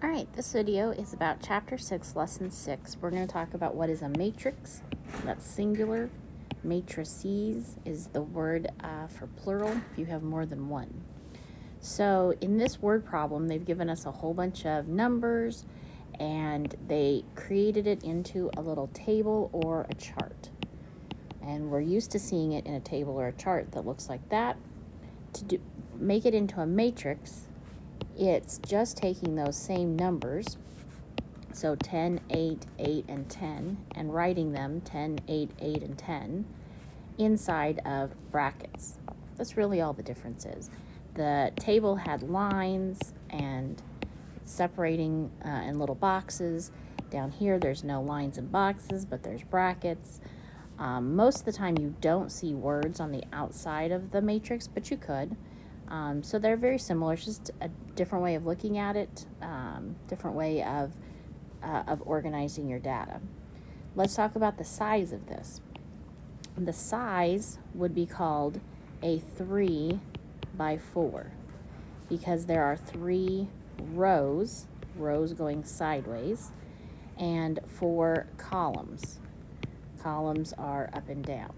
Alright, this video is about Chapter 6, Lesson 6. We're going to talk about what is a matrix. That's singular. Matrices is the word for plural if you have more than one. So in this word problem, they've given us a whole bunch of numbers, and they created it into a little table or a chart. And we're used to seeing it in a table or a chart that looks like that. To make it into a matrix, it's just taking those same numbers, so 10, 8, 8, and 10, and writing them 10, 8, 8, and 10 inside of brackets. That's really all the difference is. The table had lines and separating in little boxes. Down here there's no lines and boxes, but there's brackets. Most of the time you don't see words on the outside of the matrix, but you could. So they're very similar. It's just a different way of looking at it, different way of organizing your data. Let's talk about the size of this. The size would be called a 3 by 4 because there are 3 rows going sideways, and 4 columns. Columns are up and down.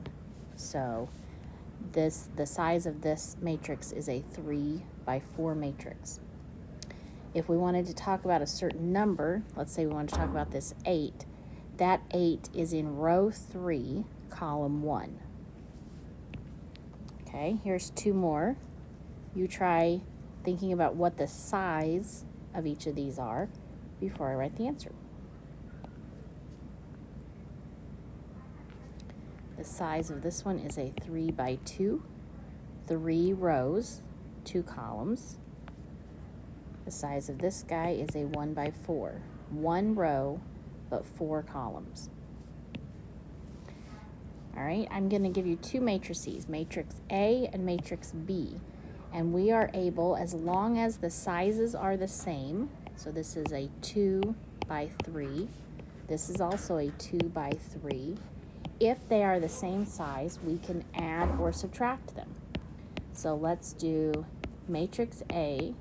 So the size of this matrix is a 3 by 4 matrix. If we wanted to talk about a certain number, let's say we want to talk about this 8, that 8 is in row 3, column 1. Okay, here's 2 more. You try thinking about what the size of each of these are before I write the answer. The size of this one is a 3 by 2, 3 rows, 2 columns. The size of this guy is a 1 by 4, 1 row, but 4 columns. All right, I'm going to give you 2 matrices, matrix A and matrix B. And we are able, as long as the sizes are the same, so this is a 2 by 3, this is also a 2 by 3. If they are the same size, we can add or subtract them. So let's do matrix A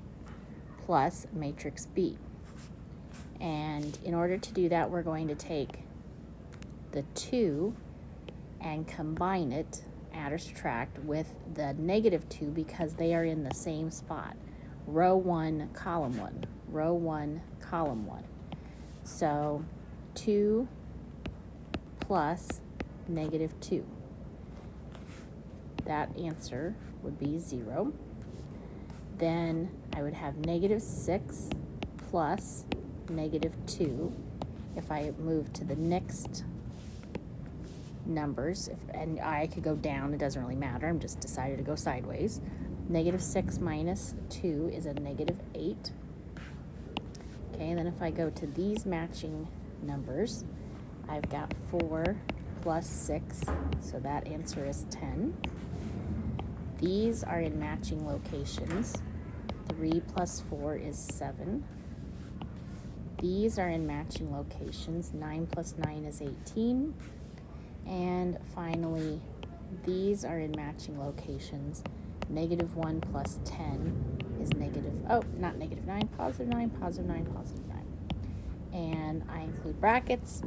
plus matrix B. And in order to do that, we're going to take the 2 and combine it, add or subtract, with the negative 2 because they are in the same spot. Row 1, column 1. Row 1, column 1. So 2 plus negative 2. That answer would be 0. Then I would have negative 6 plus negative 2. If I move to the next numbers, and I could go down, it doesn't really matter, I'm just decided to go sideways. Negative 6 minus 2 is a negative 8. Okay, and then if I go to these matching numbers, I've got 4 plus 6, so that answer is 10. These are in matching locations. 3 plus 4 is 7. These are in matching locations. 9 plus 9 is 18. And finally, these are in matching locations. Negative 1 plus 10 is not negative 9, positive 9, positive 9, positive 9. And I include brackets,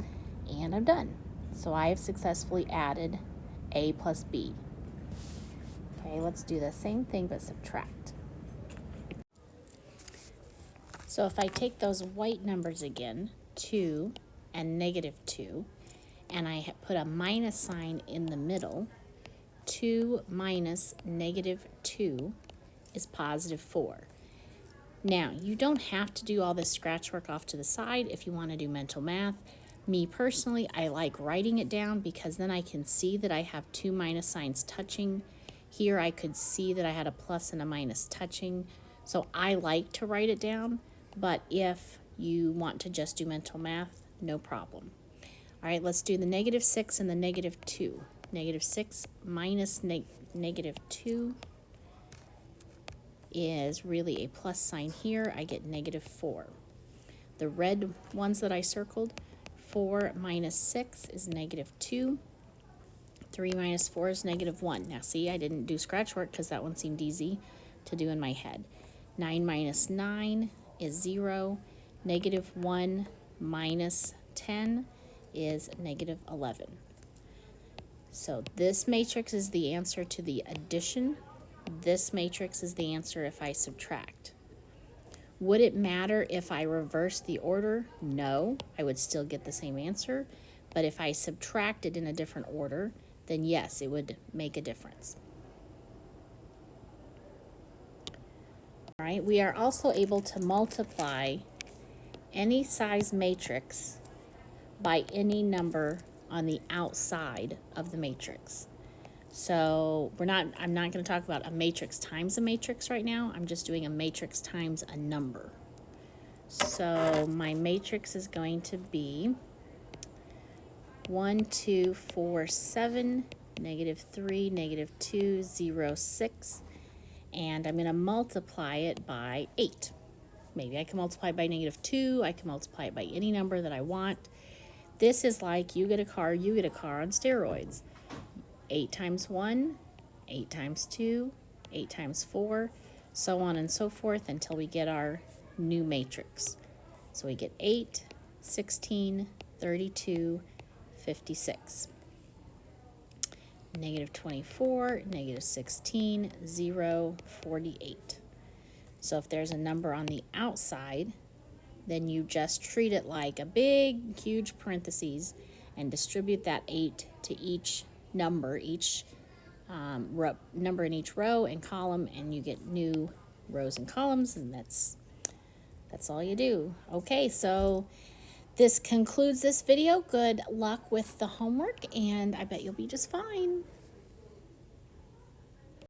and I'm done. So I have successfully added A plus B. Okay, let's do the same thing but subtract. So if I take those white numbers again, 2 and negative 2, and I put a minus sign in the middle, 2 minus negative 2 is positive 4. Now, you don't have to do all this scratch work off to the side if you want to do mental math. Me personally, I like writing it down because then I can see that I have 2 minus signs touching. Here I could see that I had a plus and a minus touching. So I like to write it down, but if you want to just do mental math, no problem. All right, let's do the negative 6 and the negative 2. Negative 6 minus negative 2 is really a plus sign here. I get negative 4. The red ones that I circled, 4 minus 6 is negative 2. 3 minus 4 is negative 1. Now see, I didn't do scratch work because that one seemed easy to do in my head. 9 minus 9 is 0. Negative 1 minus 10 is negative 11. So this matrix is the answer to the addition. This matrix is the answer if I subtract. Would it matter if I reverse the order? No, I would still get the same answer. But if I subtracted in a different order, then yes, it would make a difference. All right, we are also able to multiply any size matrix by any number on the outside of the matrix. So I'm not going to talk about a matrix times a matrix right now. I'm just doing a matrix times a number. So my matrix is going to be 1, 2, 4, 7, negative 3, negative 2, 0, 6. And I'm going to multiply it by 8. Maybe I can multiply it by negative 2. I can multiply it by any number that I want. This is like you get a car on steroids. 8 times 1, 8 times 2, 8 times 4, so on and so forth until we get our new matrix. So we get 8, 16, 32, 56. Negative 24, negative 16, 0, 48. So if there's a number on the outside, then you just treat it like a big, huge parentheses and distribute that 8 to each number, number in each row and column, and you get new rows and columns, and that's all you do. Okay, so this concludes this video. Good luck with the homework, and I bet you'll be just fine.